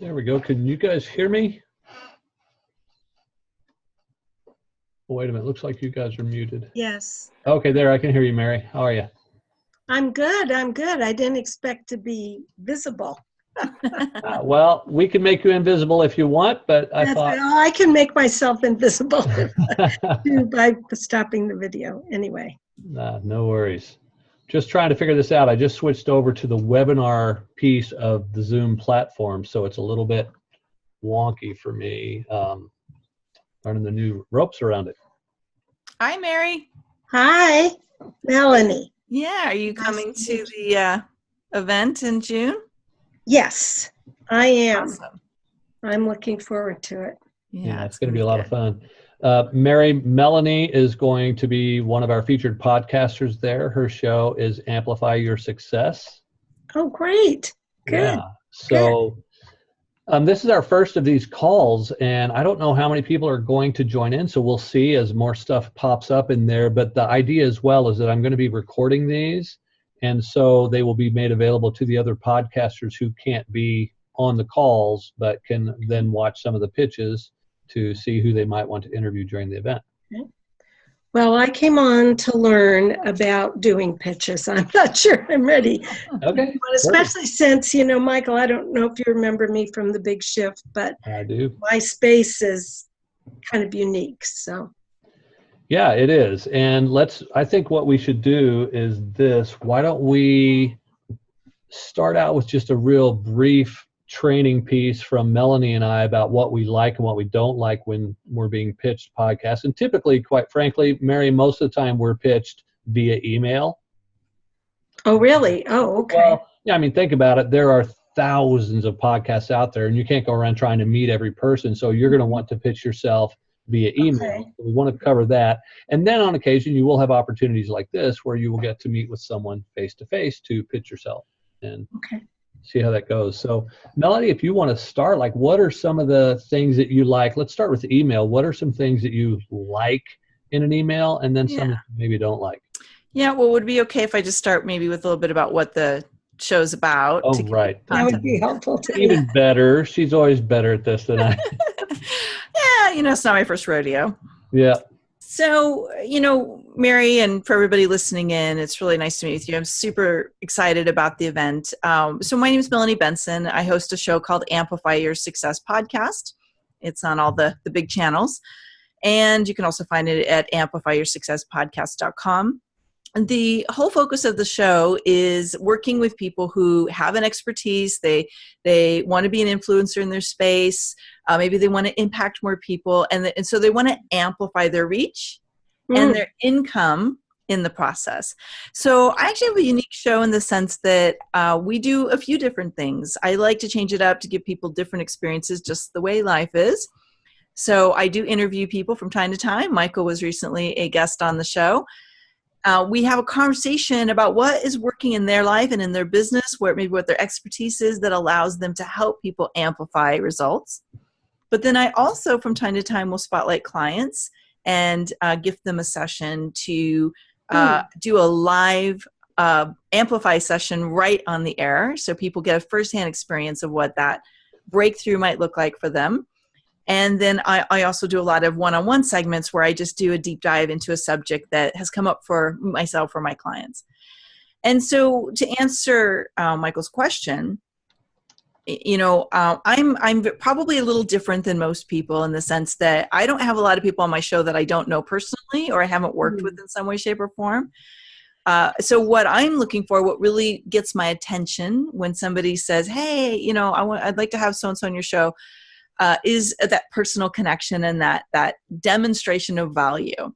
There we go. Can you guys hear me? Oh, wait a minute. Looks like you guys are muted. Yes. Okay, there. I can hear you, Mary. How are you? I'm good. I didn't expect to be visible. Well, we can make you invisible if you want, but I thought... I can make myself invisible by stopping the video anyway. No worries. Just trying to figure this out. I just switched over to the webinar piece of the Zoom platform, so it's a little bit wonky for me, learning the new ropes around it. Hi, Mary. Hi, Melanie. Yeah, are you coming to the event in June? Yes, I am. Awesome. I'm looking forward to it. Yeah, it's going to be a lot of fun. Melanie is going to be one of our featured podcasters there. Her show is Amplify Your Success. Oh, great. Good. Yeah. So this is our first of these calls, and I don't know how many people are going to join in, so we'll see as more stuff pops up in there. But the idea as well is that I'm going to be recording these, and so they will be made available to the other podcasters who can't be on the calls, but can then watch some of the pitches to see who they might want to interview during the event. Okay. Well, I came on to learn about doing pitches. I'm not sure I'm ready. Okay. But especially since, Michael, I don't know if you remember me from The Big Shift, but I do. My space is kind of unique, so. Yeah, it is. And I think what we should do is this. Why don't we start out with just a real brief training piece from Melanie and I about what we like and what we don't like when we're being pitched podcasts. And typically, quite frankly, Mary, most of the time we're pitched via email. Oh, really? Oh, okay. Well, yeah, I mean, think about it. There are thousands of podcasts out there, and you can't go around trying to meet every person. So you're going to want to pitch yourself via email. Okay. So we want to cover that. And then on occasion, you will have opportunities like this where you will get to meet with someone face-to-face to pitch yourself and see how that goes. So Melanie, if you want to start, what are some of the things that you like? Let's start with email. What are some things that you like in an email, and then some that you maybe don't like? Yeah, well, would it be okay if I just start maybe with a little bit about what the show's about? Oh, right. That would be helpful too. Even better. She's always better at this than I. Yeah, it's not my first rodeo. Yeah. So, Mary, and for everybody listening in, it's really nice to meet with you. I'm super excited about the event. So my name is Melanie Benson. I host a show called Amplify Your Success Podcast. It's on all the big channels. And you can also find it at amplifyyoursuccesspodcast.com. The whole focus of the show is working with people who have an expertise. They want to be an influencer in their space. Maybe they want to impact more people. And so they want to amplify their reach and their income in the process. So I actually have a unique show in the sense that we do a few different things. I like to change it up to give people different experiences, just the way life is. So I do interview people from time to time. Michael was recently a guest on the show. We have a conversation about what is working in their life and in their business, what their expertise is that allows them to help people amplify results. But then I also, from time to time, will spotlight clients and gift them a session to do a live Amplify session right on the air, so people get a firsthand experience of what that breakthrough might look like for them. And then I also do a lot of one-on-one segments where I just do a deep dive into a subject that has come up for myself or my clients. And so to answer Michael's question, I'm probably a little different than most people in the sense that I don't have a lot of people on my show that I don't know personally or I haven't worked with in some way, shape, or form. So what I'm looking for, what really gets my attention when somebody says, hey, I'd like to have so-and-so on your show, is that personal connection and that demonstration of value.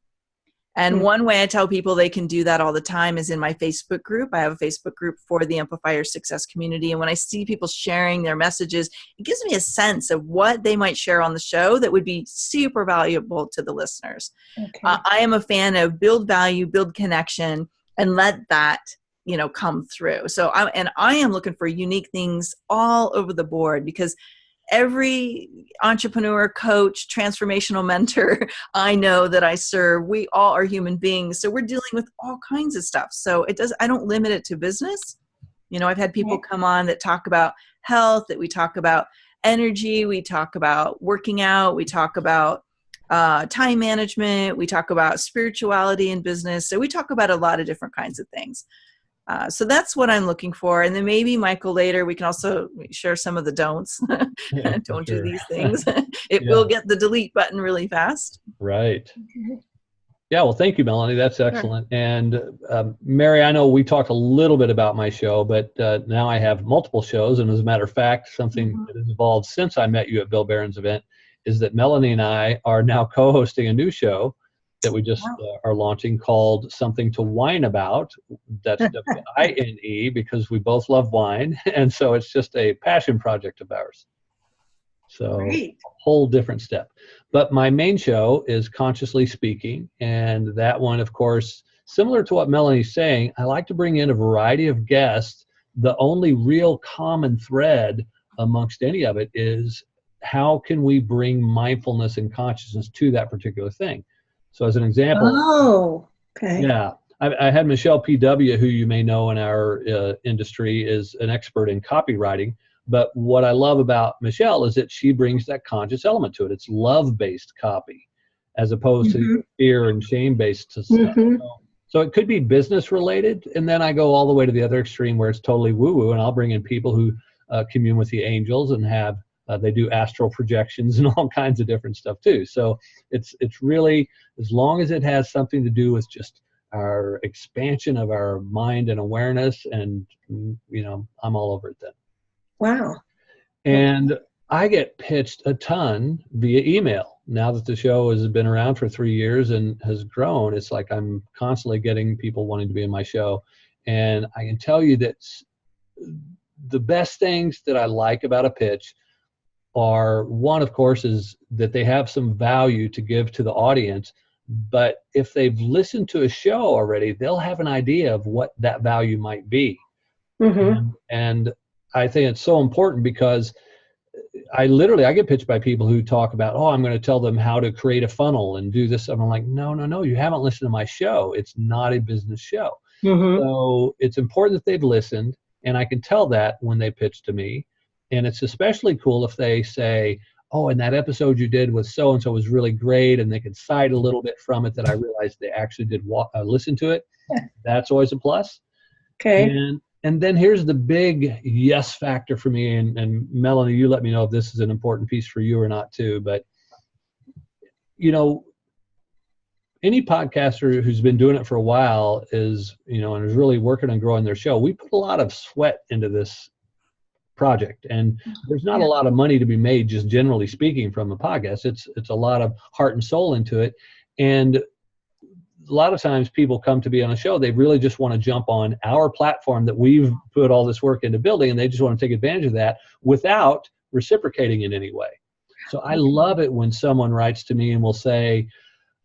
And one way I tell people they can do that all the time is in my Facebook group. I have a Facebook group for the Amplify Your Success community. And when I see people sharing their messages, it gives me a sense of what they might share on the show that would be super valuable to the listeners. Okay. I am a fan of build value, build connection, and let that come through. So I am looking for unique things all over the board because every entrepreneur, coach, transformational mentor I know that I serve, we all are human beings. So we're dealing with all kinds of stuff. So I don't limit it to business. I've had people come on that talk about health, that we talk about energy, we talk about working out, we talk about time management, we talk about spirituality in business. So we talk about a lot of different kinds of things. So that's what I'm looking for. And then maybe, Michael, later we can also share some of the don'ts. Yeah, Don't sure. do these things. It Yeah. will get the delete button really fast. Right. Yeah, well, thank you, Melanie. That's excellent. Sure. And Mary, I know we talked a little bit about my show, but now I have multiple shows. And as a matter of fact, something that has evolved since I met you at Bill Barron's event is that Melanie and I are now co-hosting a new show that we just are launching called Something to Wine About. That's W-I-N-E, because we both love wine. And so it's just a passion project of ours. So a whole different step. But my main show is Consciously Speaking. And that one, of course, similar to what Melanie's saying, I like to bring in a variety of guests. The only real common thread amongst any of it is how can we bring mindfulness and consciousness to that particular thing? So as an example, yeah, I had Michelle P.W., who you may know in our industry, is an expert in copywriting. But what I love about Michelle is that she brings that conscious element to it. It's love-based copy as opposed to fear and shame-based stuff. So it could be business-related, and then I go all the way to the other extreme where it's totally woo-woo, and I'll bring in people who commune with the angels and have they do astral projections and all kinds of different stuff too. So it's really, as long as it has something to do with just our expansion of our mind and awareness, and I'm all over it then. Wow. And I get pitched a ton via email. Now that the show has been around for 3 years and has grown, it's like I'm constantly getting people wanting to be in my show. And I can tell you that the best things that I like about a pitch are, one, of course, is that they have some value to give to the audience. But if they've listened to a show already, they'll have an idea of what that value might be. And I think it's so important because I get pitched by people who talk about, I'm going to tell them how to create a funnel and do this. And I'm like, no, you haven't listened to my show. It's not a business show. So it's important that they've listened. And I can tell that when they pitch to me. And it's especially cool if they say, and that episode you did with so-and-so was really great. And they can cite a little bit from it that I realized they actually did listen to it. That's always a plus. Okay. And then here's the big yes factor for me. And Melanie, you let me know if this is an important piece for you or not too. But, any podcaster who's been doing it for a while is, and is really working on growing their show. We put a lot of sweat into this project, and there's not a lot of money to be made, just generally speaking, from a podcast. It's a lot of heart and soul into it. And a lot of times people come to be on a show, they really just want to jump on our platform that we've put all this work into building, and they just want to take advantage of that without reciprocating in any way. So I love it when someone writes to me and will say,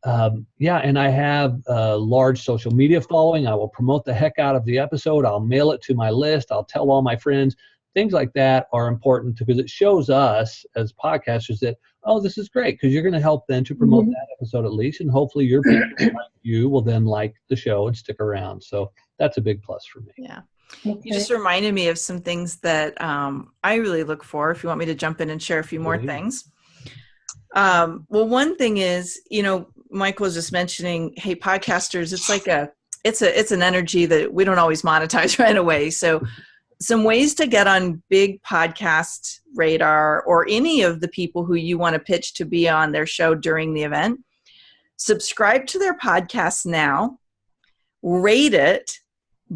and I have a large social media following. I will promote the heck out of the episode. I'll mail it to my list. I'll tell all my friends. Things like that are important because it shows us as podcasters that, this is great, because you're going to help them to promote that episode at least. And hopefully your people like you will then like the show and stick around. So that's a big plus for me. Yeah. Okay. You just reminded me of some things that I really look for, if you want me to jump in and share a few more things. Well, one thing is, Michael was just mentioning, hey, podcasters, it's like it's an energy that we don't always monetize right away. So some ways to get on big podcast radar, or any of the people who you want to pitch to be on their show during the event. Subscribe to their podcast now, rate it,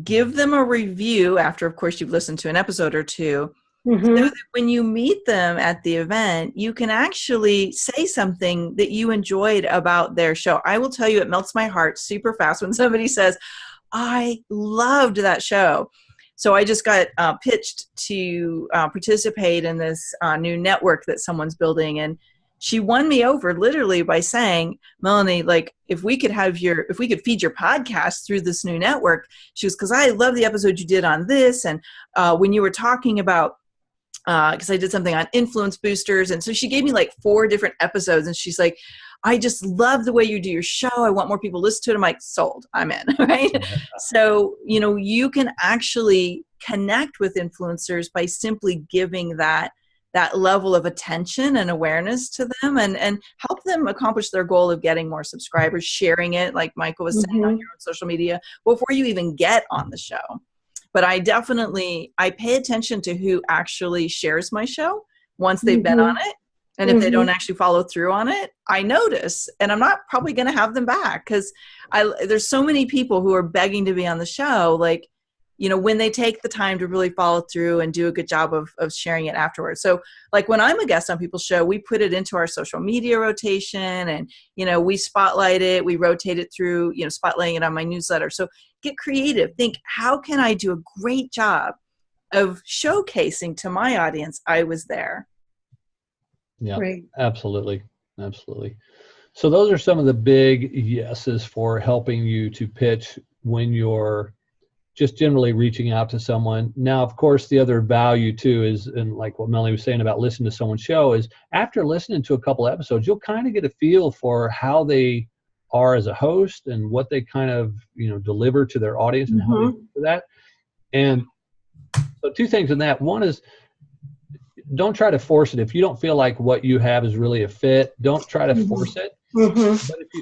give them a review after, of course, you've listened to an episode or two. So that when you meet them at the event, you can actually say something that you enjoyed about their show. I will tell you, it melts my heart super fast when somebody says, I loved that show. So I just got pitched to participate in this new network that someone's building. And she won me over literally by saying, Melanie, like, if we could feed your podcast through this new network, she goes, because I love the episode you did on this. And when you were talking about, because I did something on influence boosters. And so she gave me like 4 different episodes, and she's like, I just love the way you do your show. I want more people to listen to it. I'm like, sold, I'm in, right? Yeah. So, you can actually connect with influencers by simply giving that that level of attention and awareness to them, and help them accomplish their goal of getting more subscribers, sharing it, like Michael was saying, on your own social media before you even get on the show. But I pay attention to who actually shares my show once they've been on it. And if they don't actually follow through on it, I notice, and I'm not probably going to have them back, because there's so many people who are begging to be on the show. Like, you know, when they take the time to really follow through and do a good job of sharing it afterwards. So like when I'm a guest on people's show, we put it into our social media rotation, and, you know, we spotlight it, we rotate it through, you know, spotlighting it on my newsletter. So get creative. Think, how can I do a great job of showcasing to my audience I was there? Yeah, Right. absolutely. Absolutely. So those are some of the big yeses for helping you to pitch when you're just generally reaching out to someone. Now, of course, the other value too is, and like what Melanie was saying about listening to someone's show, is after listening to a couple episodes, you'll kind of get a feel for how they are as a host and what they kind of, you know, deliver to their audience and how they do that. And so two things in that. One is, don't try to force it. If you don't feel like what you have is really a fit, don't try to force it.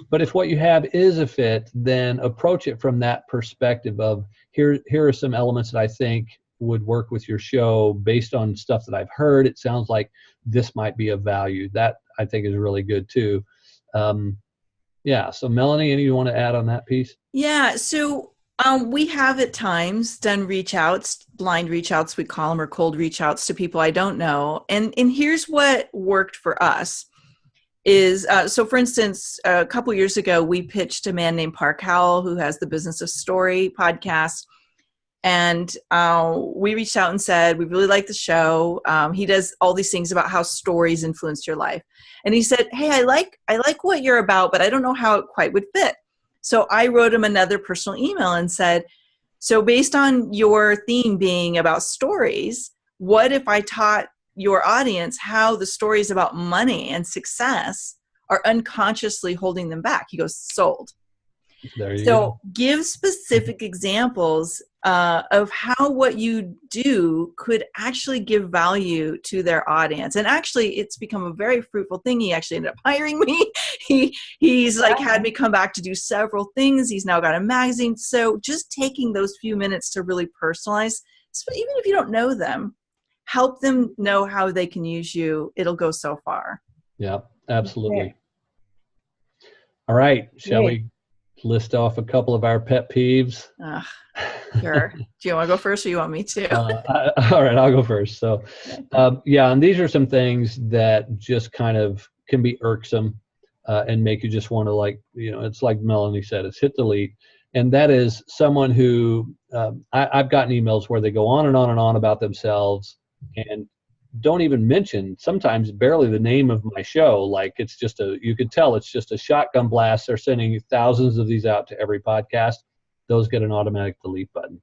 But if what you have is a fit, then approach it from that perspective of, here are some elements that I think would work with your show based on stuff that I've heard. It sounds like this might be of value. That I think is really good too. Yeah. So Melanie, anything you want to add on that piece? Yeah. So we have at times done reach outs, blind reach outs, we call them, or cold reach outs to people I don't know. And here's what worked for us is, so for instance, a couple years ago, we pitched a man named Park Howell, who has the Business of Story podcast. And we reached out and said, we really like the show. He does all these things about how stories influenced your life. And he said, hey, I like what you're about, but I don't know how it quite would fit. So I wrote him another personal email and said, so based on your theme being about stories, what if I taught your audience how the stories about money and success are unconsciously holding them back? He goes, sold. There you So go. give specific examples of how what you do could actually give value to their audience. And actually, it's become a very fruitful thing. He actually ended up hiring me. He's like had me come back to do several things. He's now got a magazine. So just taking those few minutes to really personalize, so even if you don't know them, help them know how they can use you. It'll go so far. Yeah, absolutely. Okay. All right. Shall we list off a couple of our pet peeves? Sure. Do you want to go first or you want me to? All right, I'll go first. So, yeah, and these are some things that just kind of can be irksome and make you just want to, like, you know, it's like Melanie said, it's hit delete. And that is someone who, I've gotten emails where they go on and on and on about themselves and don't even mention, sometimes barely, the name of my show. Like, it's just you could tell it's just a shotgun blast. They're sending thousands of these out to every podcast. Those get an automatic delete button.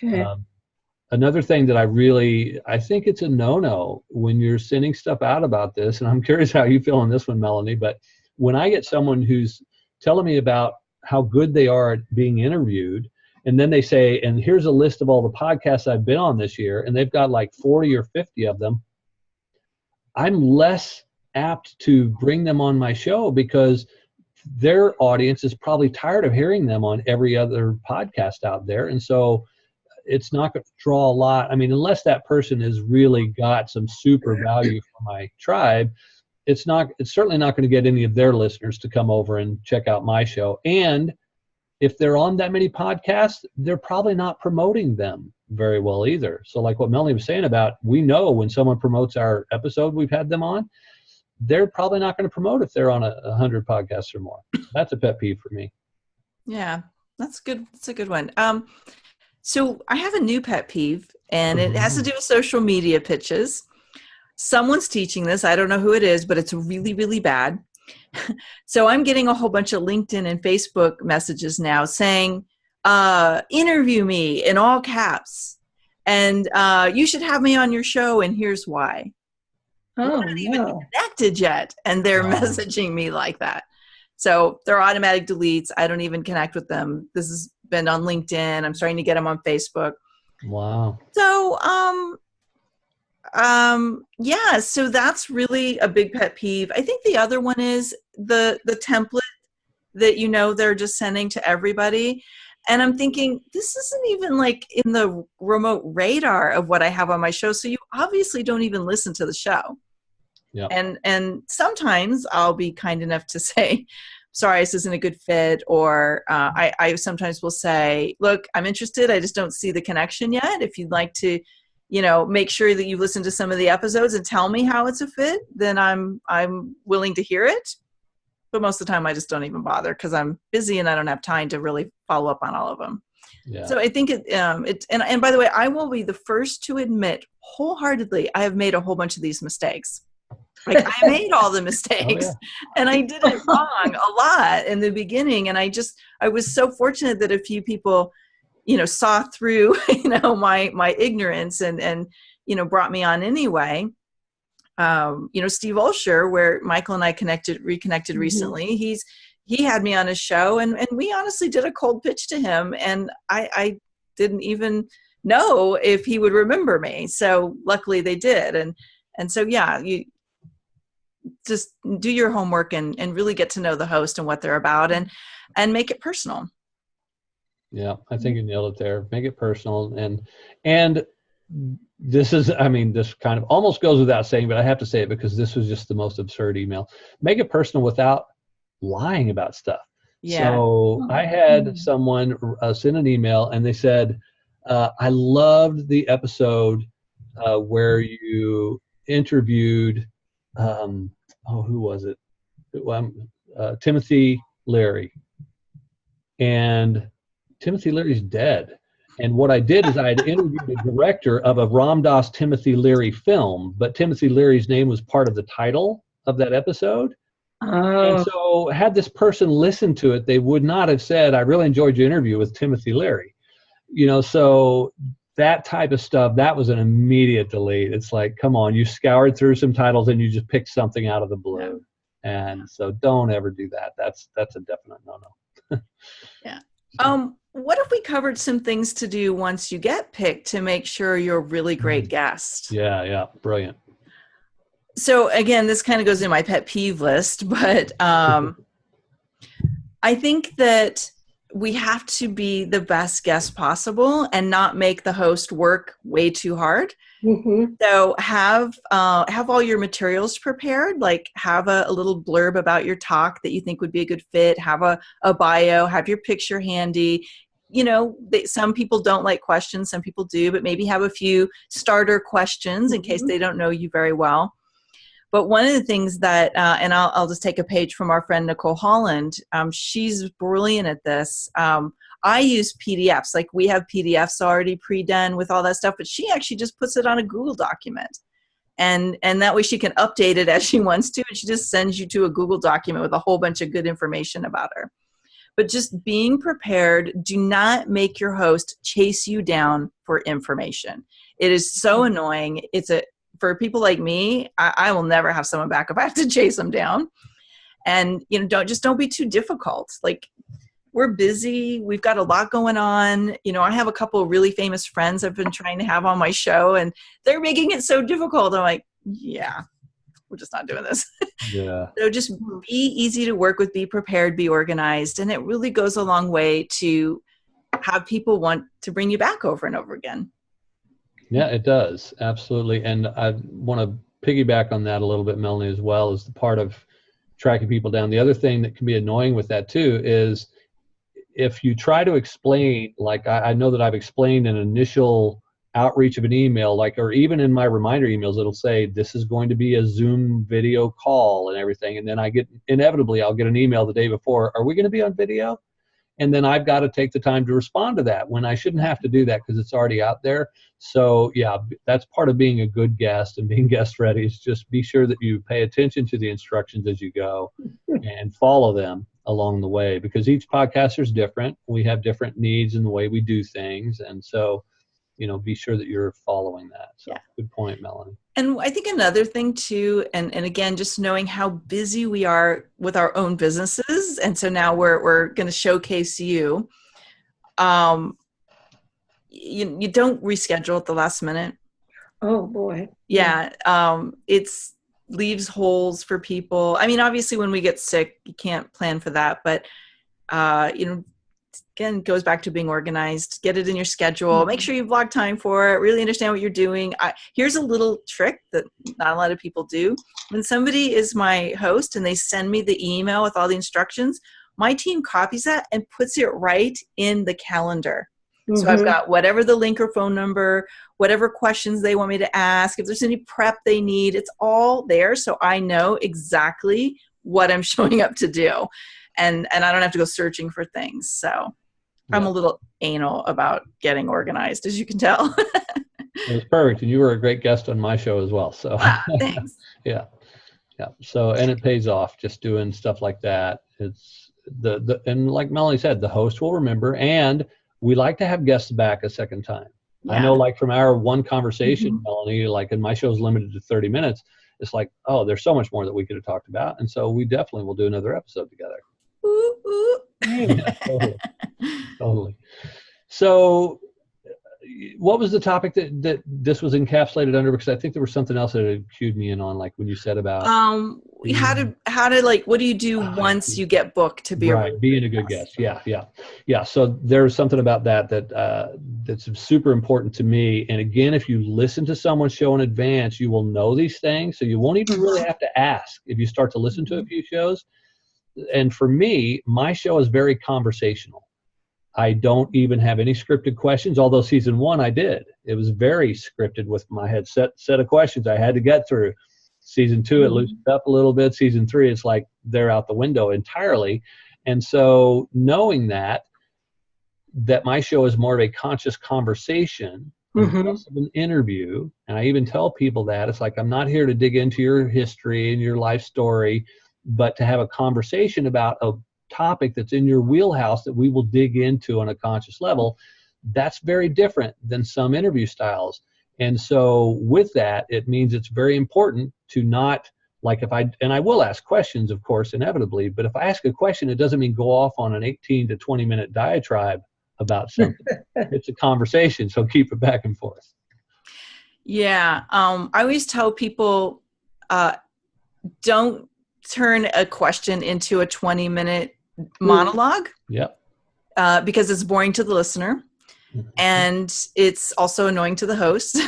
Okay. Another thing that I think it's a no-no when you're sending stuff out about this, and I'm curious how you feel on this one, Melanie, but when I get someone who's telling me about how good they are at being interviewed, and then they say, and here's a list of all the podcasts I've been on this year, and they've got like 40 or 50 of them, I'm less apt to bring them on my show because their audience is probably tired of hearing them on every other podcast out there. And so it's not going to draw a lot. I mean, unless that person has really got some super value for my tribe, it's certainly not going to get any of their listeners to come over and check out my show. And if they're on that many podcasts, they're probably not promoting them very well either. So like what Melanie was saying about, we know when someone promotes our episode we've had them on, they're probably not going to promote if they're on 100 podcasts or more. That's a pet peeve for me. Yeah, that's good. That's a good one. So I have a new pet peeve, and it has to do with social media pitches. Someone's teaching this. I don't know who it is, but it's really, really bad. So I'm getting a whole bunch of LinkedIn and Facebook messages now saying, interview me in all caps, and you should have me on your show, and here's why. Oh, we're not even connected yet, and they're messaging me like that. So they're automatic deletes. I don't even connect with them. This has been on LinkedIn. I'm starting to get them on Facebook. Wow. So Yeah, so that's really a big pet peeve. I think the other one is the template that, they're just sending to everybody. And I'm thinking, this isn't even like in the remote radar of what I have on my show. So you obviously don't even listen to the show. Yeah. And sometimes I'll be kind enough to say, sorry, this isn't a good fit. Or I sometimes will say, look, I'm interested. I just don't see the connection yet. If you'd like to, make sure that you listen to some of the episodes and tell me how it's a fit, then I'm willing to hear it. But most of the time I just don't even bother because I'm busy and I don't have time to really follow up on all of them. Yeah. So I think and by the way, I will be the first to admit wholeheartedly, I have made a whole bunch of these mistakes. Like I made all the mistakes and I did it wrong a lot in the beginning. And I was so fortunate that a few people, saw through, my ignorance and brought me on anyway. Steve Olsher, where Michael and I reconnected recently, he had me on his show and we honestly did a cold pitch to him. And I didn't even know if he would remember me. So luckily they did. And so, yeah, you just do your homework and really get to know the host and what they're about and make it personal. Yeah, I think you nailed it there. Make it personal. And this is, this kind of almost goes without saying, but I have to say it because this was just the most absurd email. Make it personal without lying about stuff. Yeah. So I had someone send an email and they said, I loved the episode where you interviewed, who was it? Timothy Leary. And Timothy Leary's dead. And what I did is I had interviewed the director of a Ram Dass Timothy Leary film, but Timothy Leary's name was part of the title of that episode. Oh. And so had this person listened to it, they would not have said, I really enjoyed your interview with Timothy Leary. So that type of stuff, that was an immediate delete. It's like, come on, you scoured through some titles and you just picked something out of the blue. And so don't ever do that. That's a definite no-no. Yeah. What if we covered some things to do once you get picked to make sure you're a really great guest? Yeah. Brilliant. So again, this kind of goes in my pet peeve list, but I think that we have to be the best guest possible and not make the host work way too hard. Mm-hmm. So have all your materials prepared, like have a little blurb about your talk that you think would be a good fit, have a bio, have your picture handy. Some people don't like questions, some people do, but maybe have a few starter questions in case they don't know you very well. But one of the things that, and I'll just take a page from our friend Nicole Holland, she's brilliant at this. I use PDFs, like we have PDFs already pre-done with all that stuff, but she actually just puts it on a Google document. And that way she can update it as she wants to, and she just sends you to a Google document with a whole bunch of good information about her. But just being prepared, do not make your host chase you down for information. It is so annoying. For people like me, I will never have someone back if I have to chase them down. And, don't be too difficult. Like, we're busy. We've got a lot going on. I have a couple of really famous friends I've been trying to have on my show, and they're making it so difficult. I'm like, yeah, we're just not doing this. Yeah. So just be easy to work with, be prepared, be organized. And it really goes a long way to have people want to bring you back over and over again. Yeah, it does. Absolutely. And I want to piggyback on that a little bit, Melanie, as well, as the part of tracking people down. The other thing that can be annoying with that too is if you try to explain, like I know that I've explained an initial outreach of an email, or even in my reminder emails, it'll say, this is going to be a Zoom video call and everything. And then I'll get an email the day before, are we going to be on video? And then I've got to take the time to respond to that when I shouldn't have to do that because it's already out there. So yeah, that's part of being a good guest and being guest ready is just be sure that you pay attention to the instructions as you go and follow them along the way, because each podcaster is different. We have different needs in the way we do things. And so, be sure that you're following that. So Good point, Melanie. And I think another thing too, and again, just knowing how busy we are with our own businesses. And so now we're going to showcase you. You don't reschedule at the last minute. Oh boy. Yeah. It's leaves holes for people. I mean, obviously when we get sick, you can't plan for that, but, again, goes back to being organized. Get it in your schedule. Make sure you block time for it. Really understand what you're doing. Here's a little trick that not a lot of people do. When somebody is my host and they send me the email with all the instructions, my team copies that and puts it right in the calendar. So I've got whatever the link or phone number, whatever questions they want me to ask, if there's any prep they need, it's all there. So I know exactly what I'm showing up to do. And I don't have to go searching for things. So I'm a little anal about getting organized, as you can tell. It was perfect. And you were a great guest on my show as well. So Thanks. Yeah. So, and it pays off just doing stuff like that. It's and like Melanie said, the host will remember, and we like to have guests back a second time. Yeah. I know, like from our one conversation, Melanie, like, and my show is limited to 30 minutes. It's like, oh, there's so much more that we could have talked about. And so we definitely will do another episode together. Ooh, ooh. Yeah, totally. So what was the topic that this was encapsulated under? Because I think there was something else that had cued me in on, like when you said about how to like, what do you do once you get booked to be being a good guest? Yeah. So there's something about that's super important to me. And again, if you listen to someone's show in advance, you will know these things. So you won't even really have to ask if you start to listen to a few shows. And for me, my show is very conversational. I don't even have any scripted questions, although season 1 I did. It was very scripted with my head set of questions I had to get through. Season 2, it loosened up a little bit. Season 3, it's like they're out the window entirely. And so knowing that my show is more of a conscious conversation, less of an interview, and I even tell people that, it's like, I'm not here to dig into your history and your life story, but to have a conversation about a topic that's in your wheelhouse that we will dig into on a conscious level. That's very different than some interview styles. And so with that, it means it's very important to not, like, and I will ask questions, of course, inevitably, but if I ask a question, it doesn't mean go off on an 18 to 20 minute diatribe about something. It's a conversation, so keep it back and forth. Yeah. I always tell people, don't turn a question into a 20-minute monologue. Yep. Because it's boring to the listener, and it's also annoying to the host.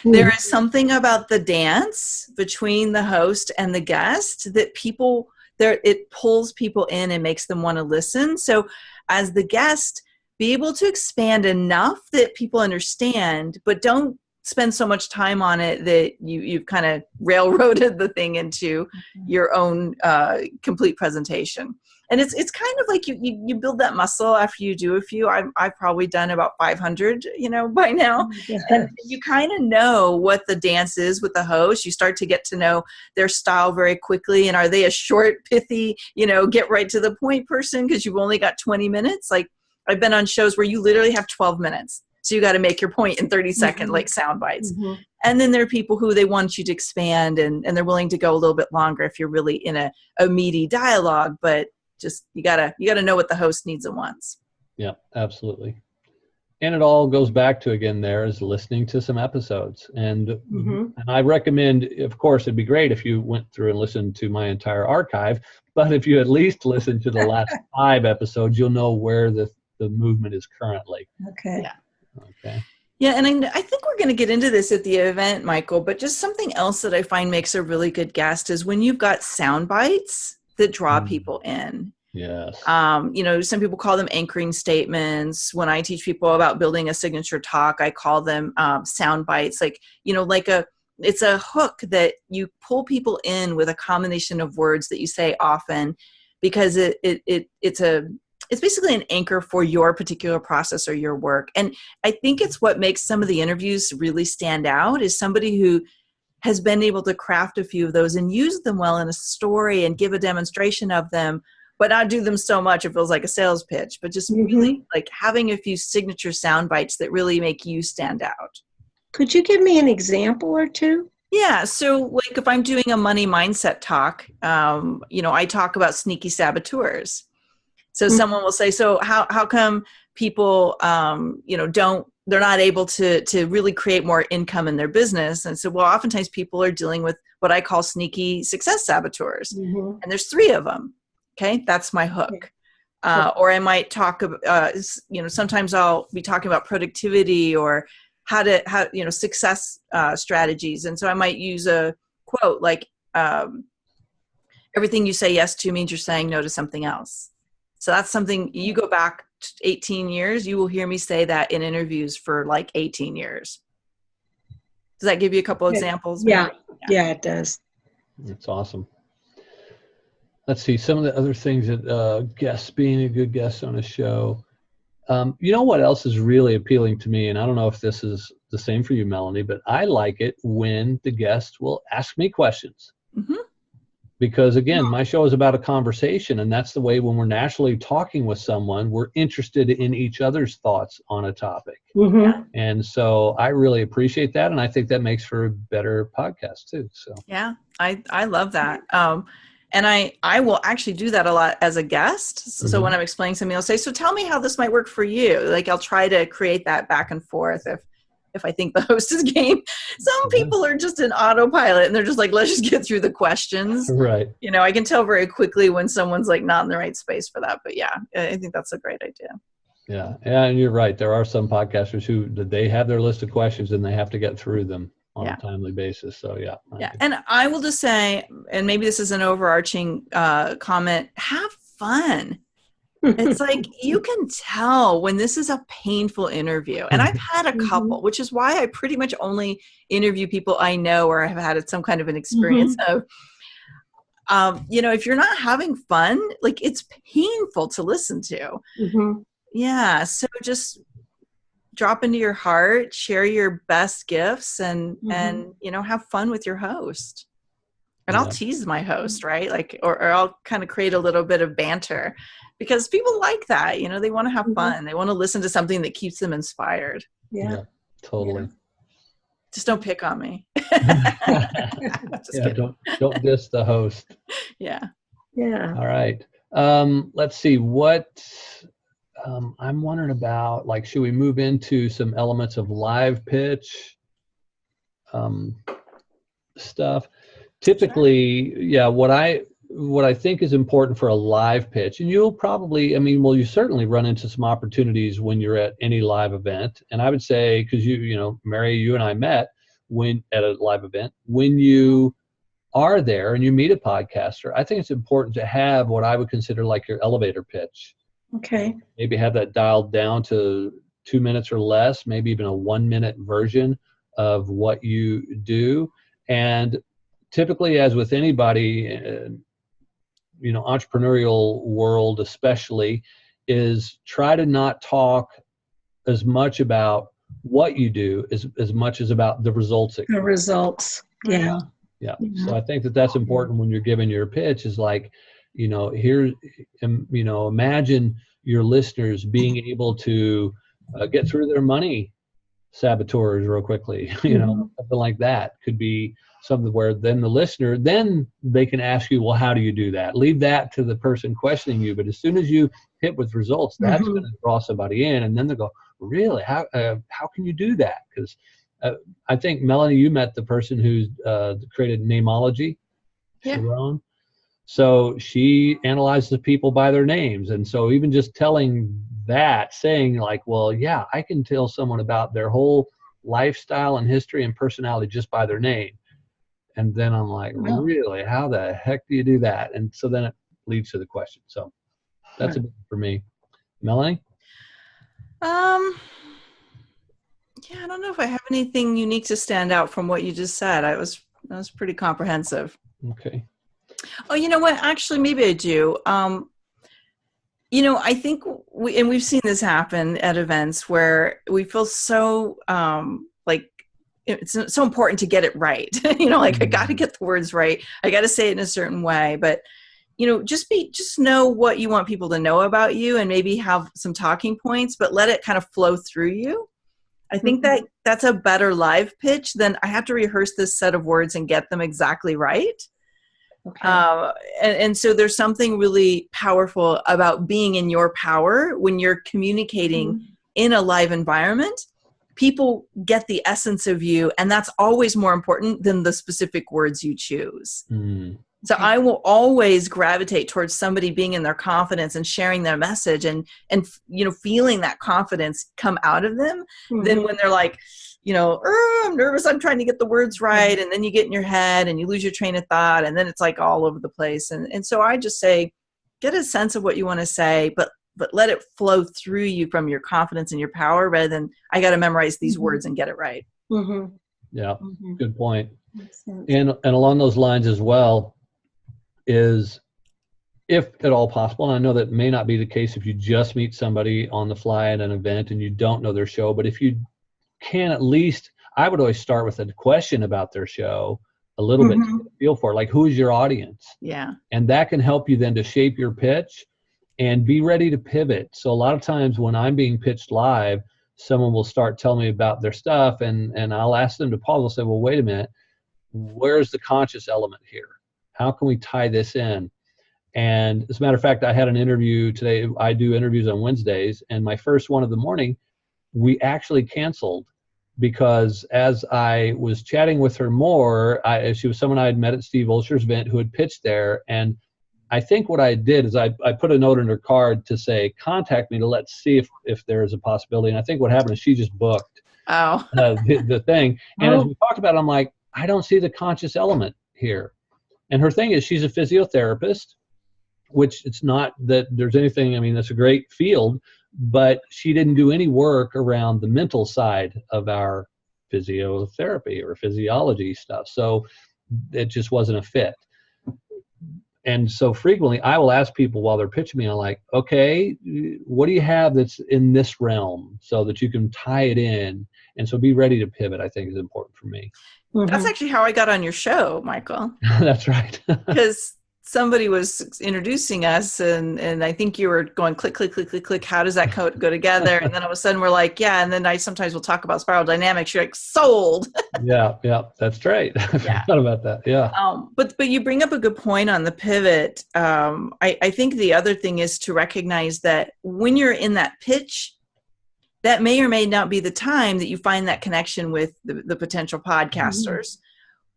There is something about the dance between the host and the guest that it pulls people in and makes them want to listen. So as the guest, be able to expand enough that people understand, but don't spend so much time on it that you've kind of railroaded the thing into your own complete presentation. And it's kind of like you build that muscle after you do a few. I've probably done about 500, by now. Yes. And you kind of know what the dance is with the host. You start to get to know their style very quickly. And are they a short, pithy, get right to the point person because you've only got 20 minutes? Like, I've been on shows where you literally have 12 minutes. So you got to make your point in 30-second like sound bites. And then there are people who they want you to expand and they're willing to go a little bit longer if you're really in a meaty dialogue. But just you gotta know what the host needs and wants. Yeah, absolutely. And it all goes back to, again, there is listening to some episodes. And I recommend, of course, it'd be great if you went through and listened to my entire archive. But if you at least listen to the last 5 episodes, you'll know where the movement is currently. Okay. Yeah. Okay. Yeah, and I think we're going to get into this at the event, Michael, but just something else that I find makes a really good guest is when you've got sound bites that draw people in. Yes. Some people call them anchoring statements. When I teach people about building a signature talk, I call them sound bites. Like, it's a hook that you pull people in with a combination of words that you say often, because it's basically an anchor for your particular process or your work. And I think it's what makes some of the interviews really stand out is somebody who has been able to craft a few of those and use them well in a story and give a demonstration of them, but not do them so much it feels like a sales pitch, but just really like having a few signature sound bites that really make you stand out. Could you give me an example or two? Yeah. So like if I'm doing a money mindset talk, I talk about sneaky saboteurs. So someone will say, so how come people, don't they're not able to really create more income in their business. And so, well, oftentimes people are dealing with what I call sneaky success saboteurs. And there's 3 of them. Okay. That's my hook. Or I might talk about, sometimes I'll be talking about productivity or how success strategies. And so I might use a quote like, everything you say yes to means you're saying no to something else. So that's something you go back 18 years, you will hear me say that in interviews for like 18 years. Does that give you a couple examples? Yeah, it does. That's awesome. Let's see some of the other things that guests, being a good guest on a show. You know what else is really appealing to me, and I don't know if this is the same for you, Melanie, but I like it when the guest will ask me questions. Because again, my show is about a conversation, and that's the way when we're naturally talking with someone, we're interested in each other's thoughts on a topic. And so I really appreciate that, and I think that makes for a better podcast too. So yeah, I love that. And I will actually do that a lot as a guest. So when I'm explaining something, I'll say, so tell me how this might work for you. Like I'll try to create that back and forth if I think the host is game. Some people are just in autopilot and they're just like, let's just get through the questions. Right. I can tell very quickly when someone's like not in the right space for that. But yeah, I think that's a great idea. Yeah. And you're right. There are some podcasters who they have their list of questions and they have to get through them on a timely basis. So yeah. And I will just say, and maybe this is an overarching comment, have fun. It's like you can tell when this is a painful interview. And I've had a couple, which is why I pretty much only interview people I know or have had some kind of an experience of. If you're not having fun, like it's painful to listen to. Yeah. So just drop into your heart, share your best gifts and have fun with your host. And I'll tease my host, right? Like, or I'll kind of create a little bit of banter because people like that. They want to have fun. They want to listen to something that keeps them inspired. Yeah, totally. Yeah. Just don't pick on me. Don't diss the host. Yeah. All right. Let's see what I'm wondering about. Like, should we move into some elements of live pitch stuff? Typically, what I think is important for a live pitch, and you'll probably, you certainly run into some opportunities when you're at any live event. And I would say, because Mary, you and I met at a live event, when you are there and you meet a podcaster, I think it's important to have what I would consider like your elevator pitch. Okay. Maybe have that dialed down to 2 minutes or less, maybe even a 1 minute version of what you do. And typically, as with anybody, entrepreneurial world especially, is try to not talk as much about what you do as much as about the results. The results. Yeah. So I think that's important when you're giving your pitch is like, imagine your listeners being able to get through their money saboteurs real quickly, something like that could be something where then the listener, then they can ask you, well, how do you do that? Leave that to the person questioning you. But as soon as you hit with results, that's going to draw somebody in. And then they go, really? How can you do that? Because I think, Melanie, you met the person who's created Nameology, Sharon. So she analyzes people by their names. And so even just telling that, saying like, well, yeah, I can tell someone about their whole lifestyle and history and personality just by their name. And then I'm like, really? How the heck do you do that? And so then it leads to the question. So that's a big for me. Melanie? I don't know if I have anything unique to stand out from what you just said. That was pretty comprehensive. Okay. Oh, you know what? Actually, maybe I do. I think we've seen this happen at events where we feel so like it's so important to get it right. I got to get the words right. I got to say it in a certain way. But just know what you want people to know about you, and maybe have some talking points, but let it kind of flow through you. I think that's a better live pitch than I have to rehearse this set of words and get them exactly right. Okay. And so there's something really powerful about being in your power when you're communicating in a live environment. people get the essence of you, and that's always more important than the specific words you choose. So I will always gravitate towards somebody being in their confidence and sharing their message and feeling that confidence come out of them than when they're like, I'm nervous, I'm trying to get the words right. And then you get in your head and you lose your train of thought, and then it's like all over the place. And so I just say, get a sense of what you want to say, but let it flow through you from your confidence and your power rather than I got to memorize these words and get it right. Yeah, good point. And along those lines as well is, if at all possible, and I know that may not be the case if you just meet somebody on the fly at an event and you don't know their show, but if you can at least, I would always start with a question about their show, a little bit to get a feel for, like, who is your audience? Yeah. And that can help you then to shape your pitch and be ready to pivot. So a lot of times when I'm being pitched live, someone will start telling me about their stuff, and I'll ask them to pause. I'll say, well, wait a minute, where's the conscious element here? How can we tie this in? And as a matter of fact, I had an interview today. I do interviews on Wednesdays, and my first one of the morning, we actually canceled because as I was chatting with her more, she was someone I had met at Steve Olsher's event who had pitched there. And I think what I did is I put a note in her card to say, contact me to let's see if there is a possibility. And I think what happened is she just booked the thing. And as we talked about it, I'm like, I don't see the conscious element here. And her thing is, she's a physiotherapist, which it's not that there's anything, I mean, that's a great field, but she didn't do any work around the mental side of our physiotherapy or physiology stuff. So it just wasn't a fit. And so frequently I will ask people while they're pitching me, I'm like, okay, what do you have that's in this realm so that you can tie it in? And so be ready to pivot, I think, is important for me. That's actually how I got on your show, Michael. That's right. Because somebody was introducing us, and I think you were going click, click, click, click, click. How does that go together? And then all of a sudden we're like, yeah. And then I sometimes will talk about spiral dynamics. You're like, sold. Yeah, that's right. I forgot about that. Yeah. But you bring up a good point on the pivot. I think the other thing is to recognize that when you're in that pitch, that may or may not be the time that you find that connection with the potential podcasters.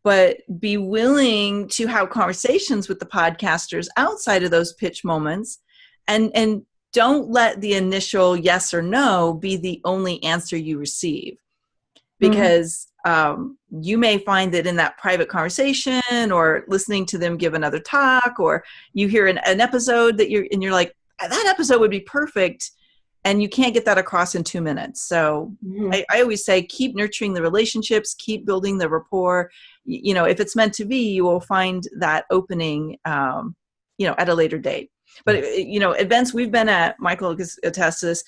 But be willing to have conversations with the podcasters outside of those pitch moments, and don't let the initial yes or no be the only answer you receive, because you may find that in that private conversation or listening to them give another talk, or you hear an episode that you're like, that episode would be perfect. And you can't get that across in 2 minutes. So I always say, keep nurturing the relationships, keep building the rapport. If it's meant to be, you will find that opening, at a later date. But, events we've been at, Michael can attest to this,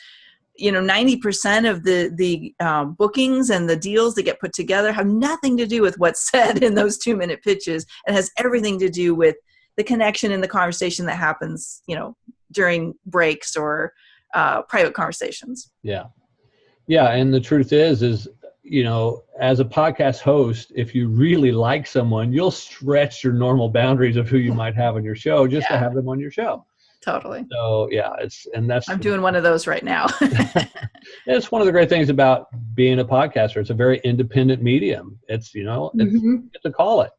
90% of the bookings and the deals that get put together have nothing to do with what's said in those 2-minute pitches. It has everything to do with the connection and the conversation that happens, during breaks or private conversations. Yeah. And the truth is, as a podcast host, if you really like someone, you'll stretch your normal boundaries of who you might have on your show just to have them on your show. Totally. So I'm doing one of those right now. It's one of the great things about being a podcaster. It's a very independent medium. It's, you get to call it.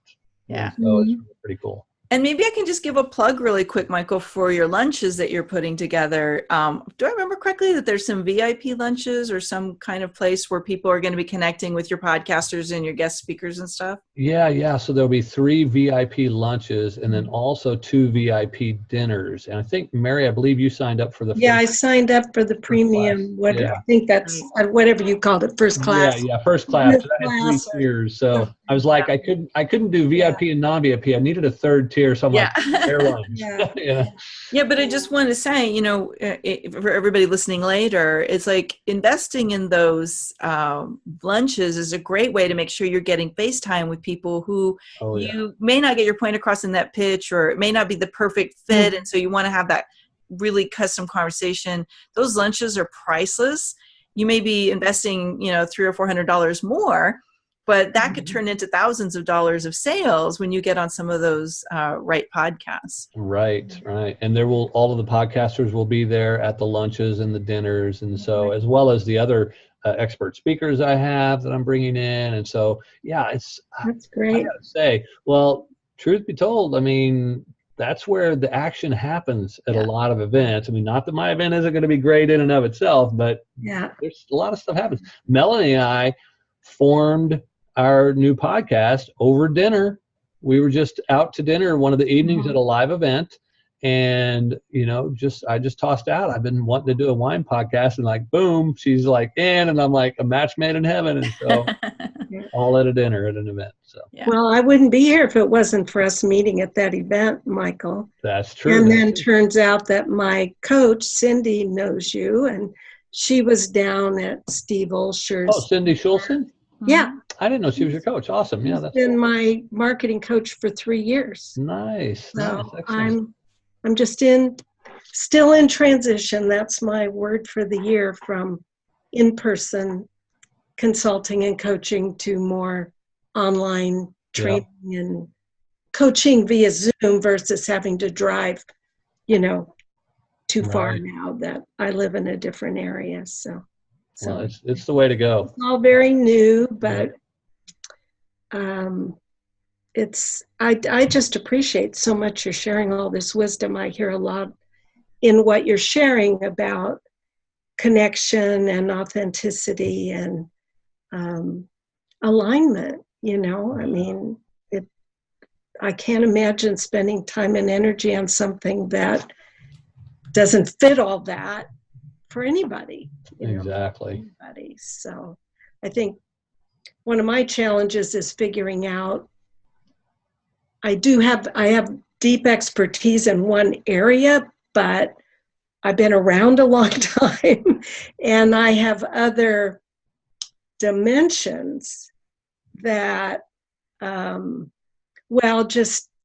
Yeah. So it's pretty cool. And maybe I can just give a plug really quick, Michael, for your lunches that you're putting together. Do I remember correctly that there's some VIP lunches or some kind of place where people are going to be connecting with your podcasters and your guest speakers and stuff? Yeah. So there'll be 3 VIP lunches and then also 2 VIP dinners. And I think, Mary, I believe you signed up for the first. I signed up for the premium. I think that's whatever you called it, first class. Yeah, first class. So that had 3 tiers. So I was like, I couldn't do VIP and non-VIP. I needed a third tier. Or something like airlines. But I just want to say, for everybody listening later, it's like investing in those lunches is a great way to make sure you're getting FaceTime with people who you may not get your point across in that pitch, or it may not be the perfect fit. And so you want to have that really custom conversation. Those lunches are priceless. You may be investing, $300 or $400 more, but that could turn into thousands of dollars of sales when you get on some of those right podcasts. Right. And all of the podcasters will be there at the lunches and the dinners. And so, as well as the other expert speakers I have that I'm bringing in. And so, yeah, That's great. I gotta say, well, truth be told, I mean, that's where the action happens at a lot of events. I mean, not that my event isn't going to be great in and of itself, but there's a lot of stuff happens. Melanie and I formed our new podcast over dinner. We were just out to dinner one of the evenings at a live event. And, I just tossed out, I've been wanting to do a wine podcast, and like, boom, she's like in, and I'm like, a match made in heaven. And so all at a dinner at an event. So, Well, I wouldn't be here if it wasn't for us meeting at that event, Michael. That's true. And then turns out that my coach, Cindy, knows you, and she was down at Steve Olsher's. Oh, Cindy Schulzen? Yeah. I didn't know she was your coach. Awesome. Yeah, that's been my marketing coach for 3 years. Nice. So Nice. I'm just still in transition. That's my word for the year, from in-person consulting and coaching to more online training and coaching via Zoom versus having to drive, too far now that I live in a different area. So well, it's the way to go. It's all very new, but I just appreciate so much you're sharing all this wisdom. I hear a lot in what you're sharing about connection and authenticity and alignment. I mean, I can't imagine spending time and energy on something that doesn't fit all that for anybody. Exactly. Anybody. So I think one of my challenges is figuring out, I have deep expertise in one area, but I've been around a long time, and I have other dimensions that,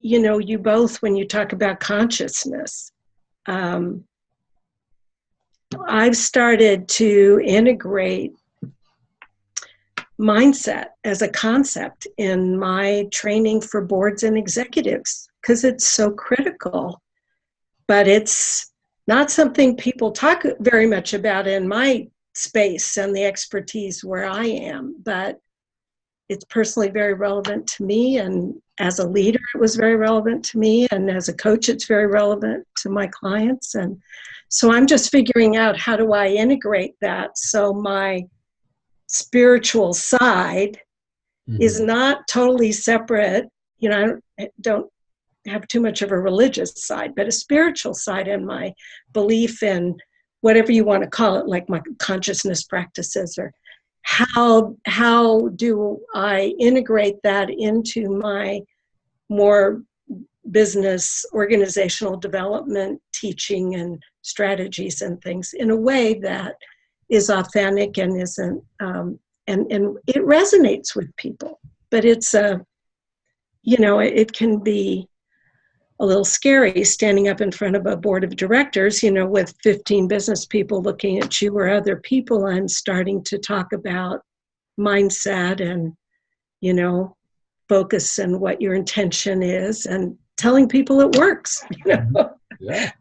you both, when you talk about consciousness, I've started to integrate mindset as a concept in my training for boards and executives, because it's so critical. But it's not something people talk very much about in my space and the expertise where I am, but it's personally very relevant to me, and as a leader it was very relevant to me, and as a coach it's very relevant to my clients. And so I'm just figuring out, how do I integrate that so my spiritual side is not totally separate. I don't have too much of a religious side, but a spiritual side, in my belief in whatever you want to call it, like my consciousness practices, or how do I integrate that into my more business organizational development teaching and strategies and things in a way that is authentic and isn't, and it resonates with people. But it's it can be a little scary standing up in front of a board of directors, with 15 business people looking at you, or other people, and starting to talk about mindset and, focus and what your intention is, and telling people it works. Yeah.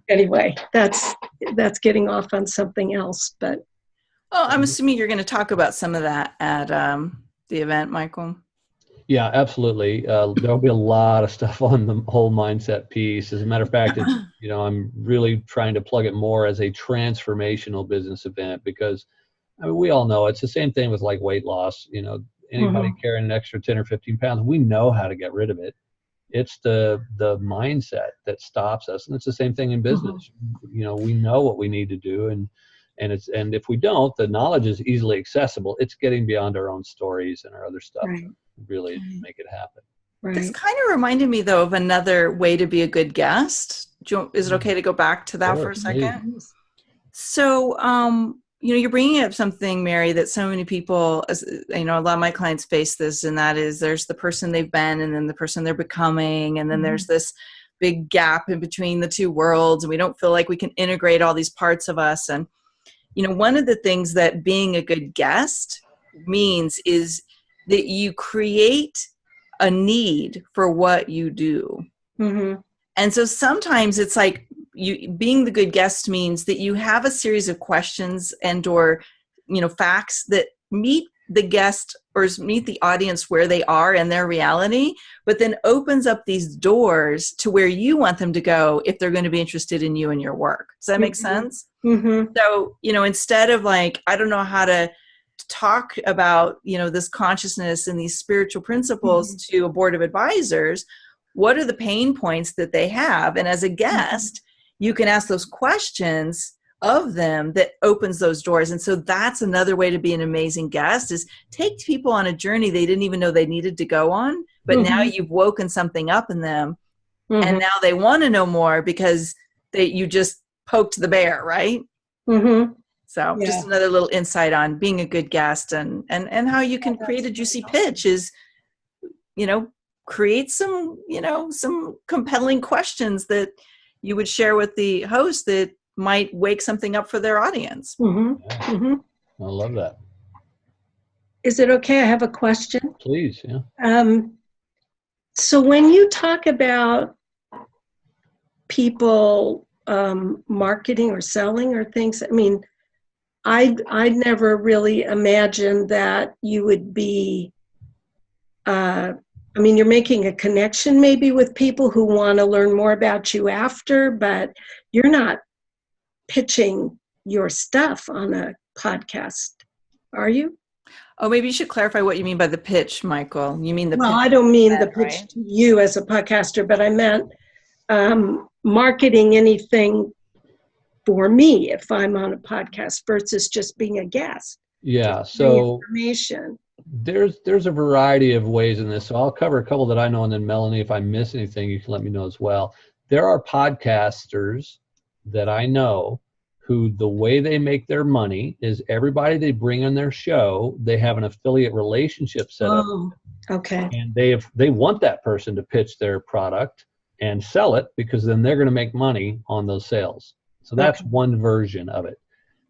Anyway, that's getting off on something else, but. Oh, I'm assuming you're going to talk about some of that at the event, Michael. Yeah, absolutely. There'll be a lot of stuff on the whole mindset piece. As a matter of fact, it's, I'm really trying to plug it more as a transformational business event, because we all know it's the same thing with like weight loss. Anybody carrying an extra 10 or 15 pounds, we know how to get rid of it. It's the mindset that stops us. And it's the same thing in business. We know what we need to do, and if we don't, the knowledge is easily accessible. It's getting beyond our own stories and our other stuff to really make it happen. Right. This kind of reminded me, though, of another way to be a good guest. Is it okay to go back to that for a second? Please. So, you're bringing up something, Mary, that so many people, a lot of my clients face this, and that is there's the person they've been, and then the person they're becoming, and then there's this big gap in between the two worlds, and we don't feel like we can integrate all these parts of us. And one of the things that being a good guest means is that you create a need for what you do. And so sometimes it's like being the good guest means that you have a series of questions and or facts that meet the guest or meet the audience where they are in their reality, but then opens up these doors to where you want them to go if they're going to be interested in you and your work. Does that make sense? Mm-hmm. So, instead of like, I don't know how to talk about, this consciousness and these spiritual principles to a board of advisors, what are the pain points that they have? And as a guest, you can ask those questions of them that opens those doors. And so that's another way to be an amazing guest, is take people on a journey they didn't even know they needed to go on, but now you've woken something up in them, and now they want to know more because you just poked the bear, right? So just another little insight on being a good guest and how you can create a juicy pitch is, create some compelling questions that you would share with the host that might wake something up for their audience. I love that. Is it okay? I have a question. Please, yeah. So when you talk about people marketing or selling or things, I mean, I never really imagined that you would be, you're making a connection maybe with people who want to learn more about you after, but you're not pitching your stuff on a podcast, are you? Oh, maybe you should clarify what you mean by the pitch, Michael. You mean the pitch? Well, I don't mean the pitch right? to you as a podcaster, but I meant marketing anything for me if I'm on a podcast versus just being a guest. Yeah, so information. There's a variety of ways in this. So I'll cover a couple that I know, and then Melanie, if I miss anything, you can let me know as well. There are podcasters that I know who the way they make their money is everybody they bring on their show, they have an affiliate relationship set up. Okay. And they want that person to pitch their product and sell it, because then they're going to make money on those sales. So that's one version of it.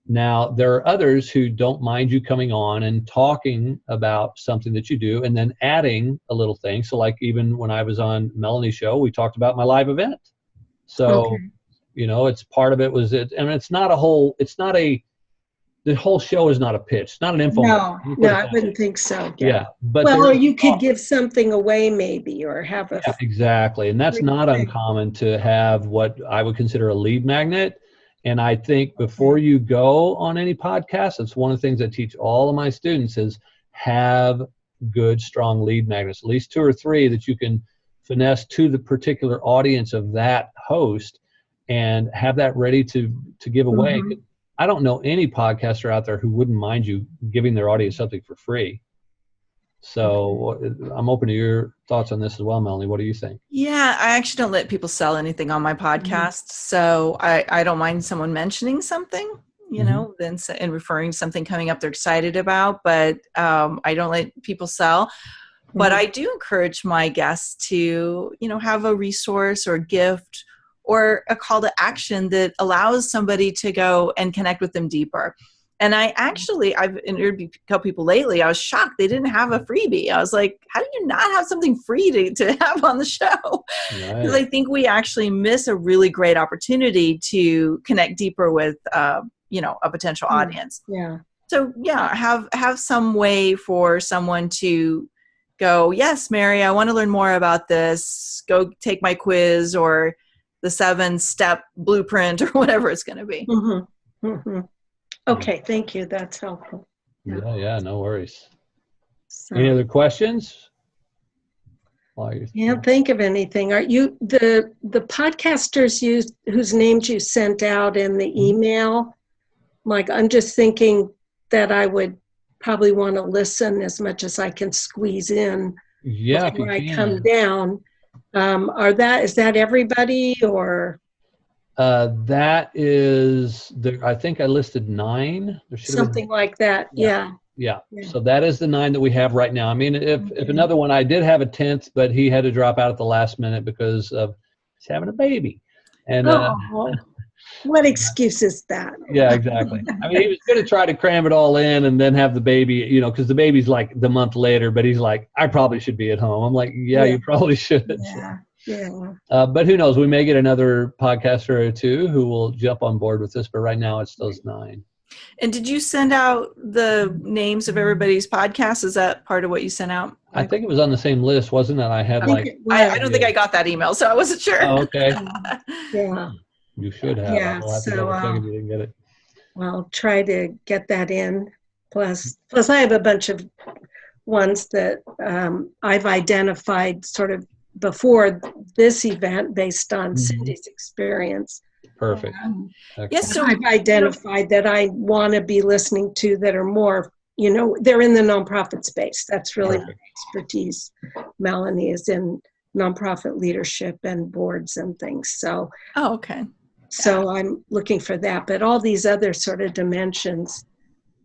Now, there are others who don't mind you coming on and talking about something that you do and then adding a little thing. So like even when I was on Melanie's show, we talked about my live event. So, it's part of it was it. And the whole show is not a pitch. It's not an info. No, I wouldn't think so. Yeah. But or you could give something away maybe, or have a. Yeah, exactly. And that's not uncommon to have what I would consider a lead magnet. And I think before you go on any podcast, it's one of the things I teach all of my students is have good, strong lead magnets, at least 2 or 3 that you can finesse to the particular audience of that host and have that ready to give away. I don't know any podcaster out there who wouldn't mind you giving their audience something for free. So I'm open to your thoughts on this as well, Melanie. What do you think? Yeah, I actually don't let people sell anything on my podcast. So I don't mind someone mentioning something, then and referring to something coming up they're excited about, but I don't let people sell. But I do encourage my guests to, have a resource or a gift or a call to action that allows somebody to go and connect with them deeper. And I've interviewed a couple people lately. I was shocked they didn't have a freebie. I was like, how do you not have something free to have on the show? Because I think we actually miss a really great opportunity to connect deeper with, a potential audience. Yeah. So have some way for someone to go, yes, Mary, I want to learn more about this. Go take my quiz or the 7-step blueprint or whatever it's going to be. Okay, thank you. That's helpful. Yeah, no worries. So, any other questions? Can't think of anything. Are you the podcasters whose names you sent out in the email? Like, I'm just thinking that I would probably want to listen as much as I can squeeze in before I come down. Is that everybody or? That is, I think I listed 9. There should something like that. Yeah. So that is the 9 that we have right now. I mean, if another one, I did have a 10th, but he had to drop out at the last minute because of he's having a baby. And what excuse is that? Yeah, exactly. I mean, he was going to try to cram it all in and then have the baby, because the baby's like the month later, but he's like, I probably should be at home. I'm like, yeah. You probably should. Yeah. But who knows? We may get another podcaster or 2 who will jump on board with this. But right now, it's those 9. And did you send out the names of everybody's podcasts? Is that part of what you sent out? I think it was on the same list, wasn't it? I had I don't think I got that email, so I wasn't sure. Oh, okay. Yeah. You should have. Yeah, I'll have to double check if you didn't get it. I'll try to get that in. Plus I have a bunch of ones that I've identified sort of before this event based on Cindy's experience. Perfect. Yes, so I've identified that I want to be listening to that are more, they're in the nonprofit space. That's really my expertise. Melanie is in nonprofit leadership and boards and things. So, okay. So I'm looking for that, but all these other sort of dimensions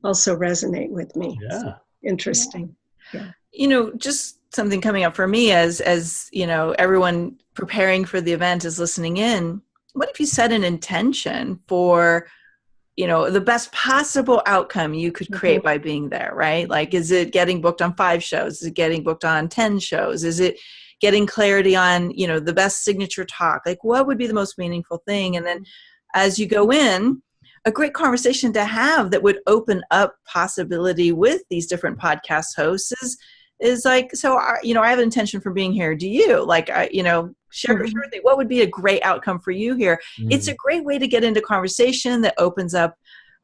also resonate with me. Yeah. So, interesting. Yeah. Just something coming up for me as everyone preparing for the event is listening in. What if you set an intention for, the best possible outcome you could create by being there, right? Like, is it getting booked on 5 shows? Is it getting booked on 10 shows? Is it getting clarity on, the best signature talk? Like, what would be the most meaningful thing? And then as you go in, a great conversation to have that would open up possibility with these different podcast hosts is like, so, I have an intention for being here. Do you? Like, share thing. What would be a great outcome for you here? It's a great way to get into conversation that opens up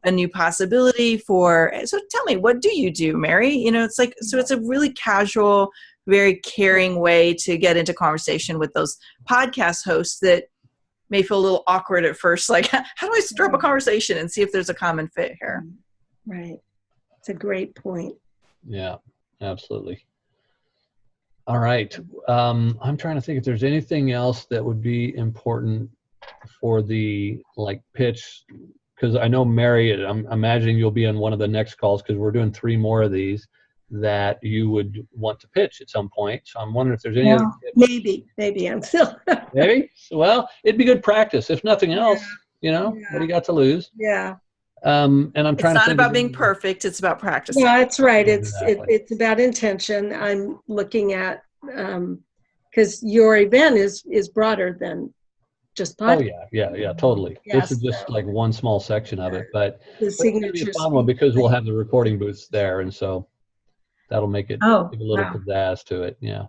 a new possibility for, so tell me, what do you do, Mary? It's like, so it's a really casual, very caring way to get into conversation with those podcast hosts that may feel a little awkward at first. Like, how do I stir up a conversation and see if there's a common fit here? Right. It's a great point. Yeah, absolutely. All right. I'm trying to think if there's anything else that would be important for the pitch, because I know Mary, I'm imagining you'll be on one of the next calls because we're doing 3 more of these that you would want to pitch at some point. So I'm wondering if there's any other tips. Maybe I'm still. Maybe? Well, it'd be good practice. If nothing else, what do you got to lose? Yeah. And I'm trying to think. It's not about being perfect. It's about practice. Yeah, that's right. Exactly. It's about intention. I'm looking at, because your event is broader than just podcast. Oh yeah, totally. This is just like one small section of it, but it's going to be a fun one because we'll have the recording booths there, and so that'll make it give a little pizzazz to it. Yeah.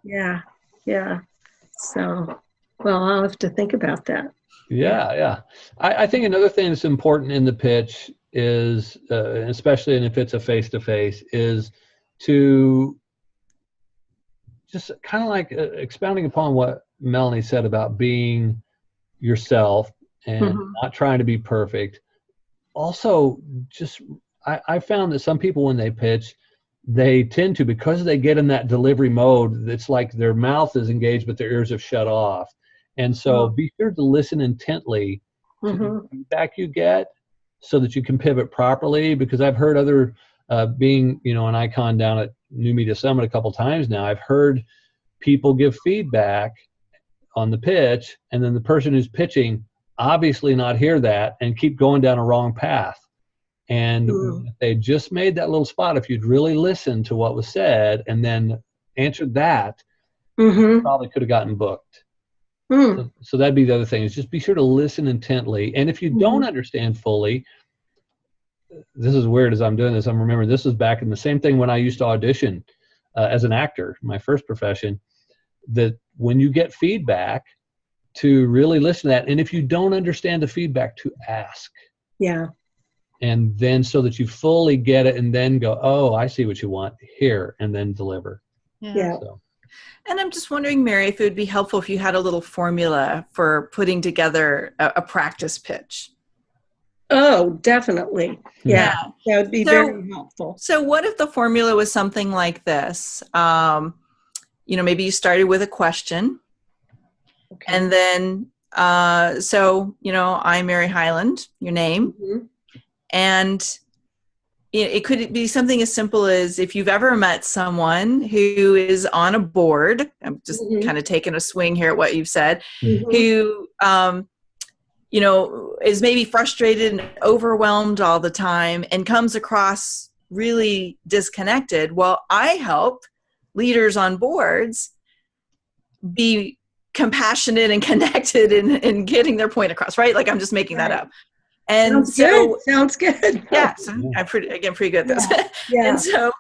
So, well, I'll have to think about that. Yeah. I think another thing that's important in the pitch is, especially if it's a face-to-face, is to just kind of like expounding upon what Melanie said about being yourself and not trying to be perfect. Also, I found that some people, when they pitch, they tend to, because they get in that delivery mode, it's like their mouth is engaged, but their ears have shut off. And so be sure to listen intently to the feedback you get so that you can pivot properly, because I've heard other, being, an icon down at New Media Summit a couple times now, I've heard people give feedback on the pitch, and then the person who's pitching obviously not hear that and keep going down a wrong path. And if they just made that little spot, if you'd really listened to what was said and then answered that, you probably could have gotten booked. So that'd be the other thing, is just be sure to listen intently. And if you don't understand fully, this is weird as I'm doing this, I'm remembering this was back in the same thing when I used to audition as an actor, my first profession, that when you get feedback, to really listen to that. And if you don't understand the feedback, to ask. Yeah. And then so that you fully get it, and then go, oh, I see what you want here, and then deliver. Yeah. So. And I'm just wondering, Mary, if it would be helpful if you had a little formula for putting together a practice pitch. Oh, definitely. Yeah. That would be very helpful. So what if the formula was something like this? Maybe you started with a question. Okay. And then, I'm Mary Highland, your name. And it could be something as simple as, if you've ever met someone who is on a board, I'm just kind of taking a swing here at what you've said, who, is maybe frustrated and overwhelmed all the time and comes across really disconnected. Well, I help leaders on boards be compassionate and connected in getting their point across, right? Like, I'm just making that up. And Sounds good. Yeah, so I'm pretty good at this. Yeah. And so,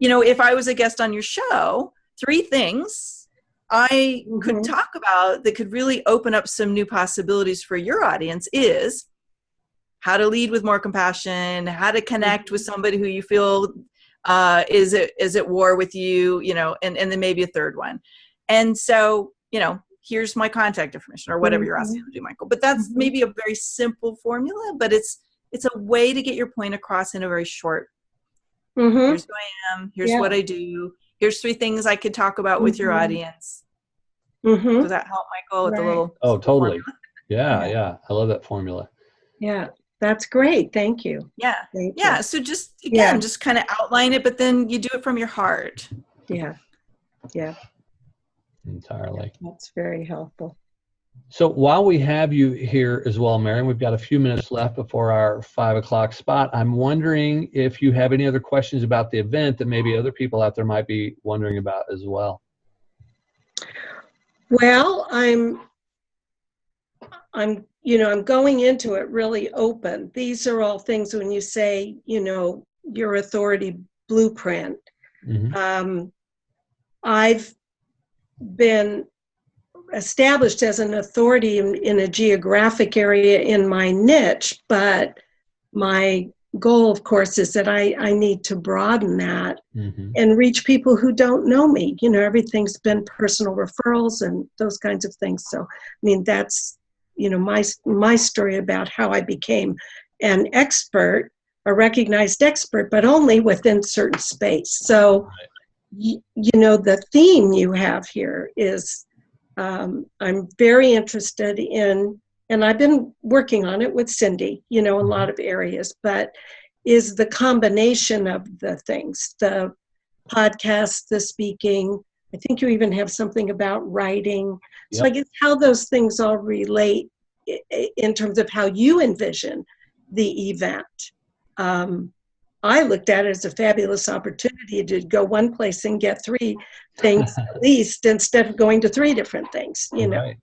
if I was a guest on your show, 3 things I could talk about that could really open up some new possibilities for your audience is how to lead with more compassion, how to connect with somebody who you feel is at war with you, and then maybe a third one. And so, here's my contact information or whatever you're asking to do, Michael. But that's maybe a very simple formula, but it's a way to get your point across in a very short. Here's who I am. Here's what I do. Here's 3 things I could talk about with your audience. Does that help, Michael? With the little? Oh, totally. Yeah. I love that formula. Yeah, that's great. Thank you. Yeah. So just just kind of outline it, but then you do it from your heart. Yeah. Entirely. That's very helpful. So while we have you here as well, Marion, we've got a few minutes left before our 5 o'clock spot. I'm wondering if you have any other questions about the event that maybe other people out there might be wondering about as well. Well, I'm going into it really open. These are all things when you say, your authority blueprint. I've been established as an authority in a geographic area in my niche, but my goal, of course, is that I need to broaden that and reach people who don't know me. Everything's been personal referrals and those kinds of things. So, that's, my story about how I became an expert, a recognized expert, but only within certain space. So, the theme you have here is I'm very interested in, and I've been working on it with Cindy, in a lot of areas, but is the combination of the things, the podcast, the speaking. I think you even have something about writing. Yep. So I guess how those things all relate in terms of how you envision the event. I looked at it as a fabulous opportunity to go one place and get 3 things at least instead of going to 3 different things, Right.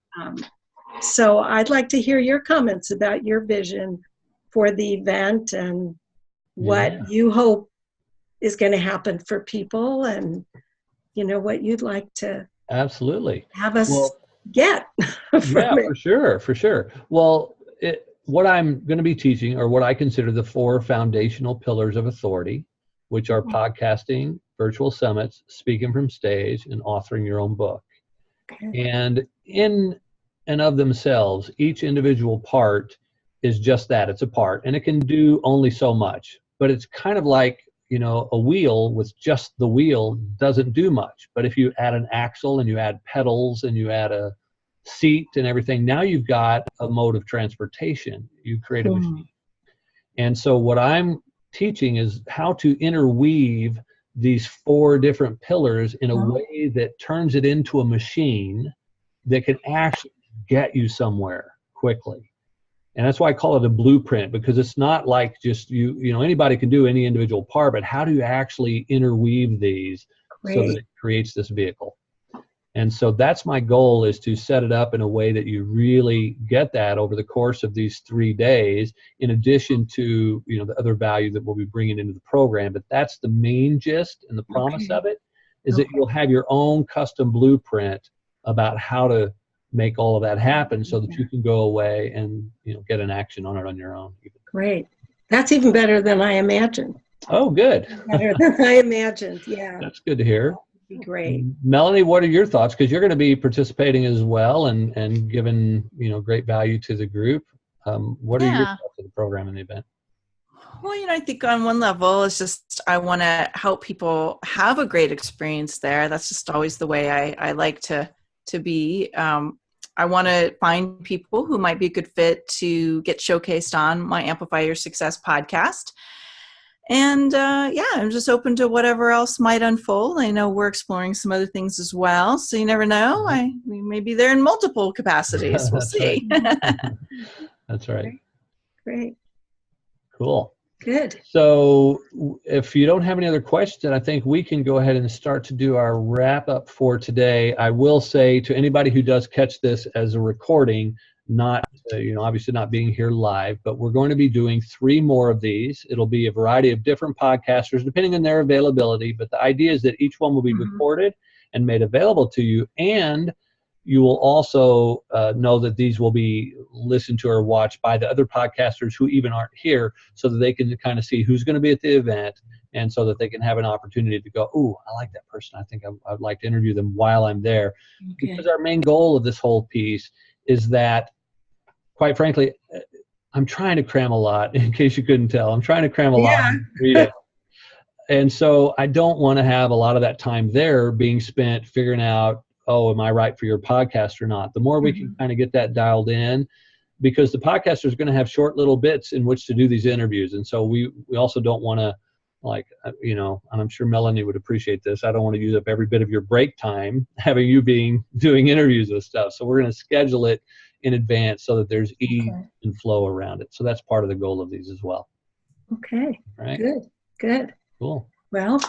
So I'd like to hear your comments about your vision for the event and what you hope is going to happen for people and, what you'd like to absolutely have us get from it. For sure. Well, what I'm going to be teaching are what I consider the 4 foundational pillars of authority, which are podcasting, virtual summits, speaking from stage, and authoring your own book. Okay. And in and of themselves, each individual part is just that. It's a part, and it can do only so much. But it's kind of like, a wheel with just the wheel doesn't do much. But if you add an axle and you add pedals and you add a seat and everything, now you've got a mode of transportation. You create a machine. And so what I'm teaching is how to interweave these 4 different pillars in a way that turns it into a machine that can actually get you somewhere quickly. And that's why I call it a blueprint, because it's not like just anybody can do any individual part, but how do you actually interweave these so that it creates this vehicle? And so that's my goal, is to set it up in a way that you really get that over the course of these 3 days, in addition to, the other value that we'll be bringing into the program. But that's the main gist and the promise of it, is that you'll have your own custom blueprint about how to make all of that happen so that you can go away and, get an action on it on your own. Great. That's even better than I imagined. Oh, good. Better than I imagined. Yeah. That's good to hear. Be great. Melanie, what are your thoughts? Because you're going to be participating as well and giving great value to the group. What are your thoughts of the program and the event? Well, I think on one level, it's just I want to help people have a great experience there. That's just always the way I like to be. I want to find people who might be a good fit to get showcased on my Amplify Your Success podcast. And I'm just open to whatever else might unfold. I know we're exploring some other things as well, so you never know. We may be there in multiple capacities. We'll see. That's right. Great. Cool. Good. So if you don't have any other questions, I think we can go ahead and start to do our wrap up for today. I will say to anybody who does catch this as a recording, not, obviously not being here live, but we're going to be doing 3 more of these. It'll be a variety of different podcasters depending on their availability, but the idea is that each one will be recorded and made available to you, and you will also know that these will be listened to or watched by the other podcasters who even aren't here, so that they can kind of see who's going to be at the event, and so that they can have an opportunity to go, ooh, I like that person. I think I'd like to interview them while I'm there. Okay. Because our main goal of this whole piece is that, quite frankly, I'm trying to cram a lot, in case you couldn't tell. I'm trying to cram a lot. And so I don't want to have a lot of that time there being spent figuring out, oh, am I right for your podcast or not? The more we can kind of get that dialed in, because the podcaster is going to have short little bits in which to do these interviews. And so we also don't want to, and I'm sure Melanie would appreciate this, I don't want to use up every bit of your break time having you doing interviews and stuff. So we're going to schedule it in advance so that there's ease and flow around it. So that's part of the goal of these as well. Okay. Right. Good. Cool. Well,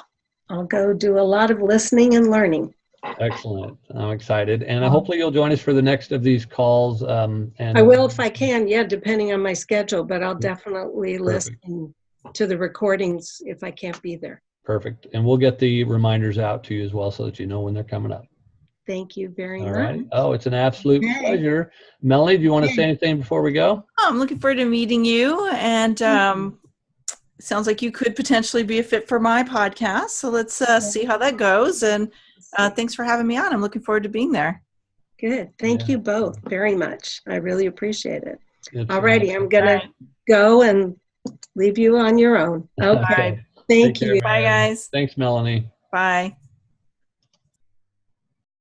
I'll go do a lot of listening and learning. Excellent. I'm excited. And hopefully you'll join us for the next of these calls. And I will if I can, depending on my schedule, but I'll definitely listen to the recordings if I can't be there. Perfect. And we'll get the reminders out to you as well so that you know when they're coming up. Thank you very much. All right. Oh, it's an absolute pleasure. Melanie, do you want to say anything before we go? I'm looking forward to meeting you, and sounds like you could potentially be a fit for my podcast. So let's see how that goes. And thanks for having me on. I'm looking forward to being there. Good. Thank you both very much. I really appreciate it. All righty. I'm going to go and leave you on your own. Okay. Right. Thank you. Bye, guys. Thanks, Melanie. Bye.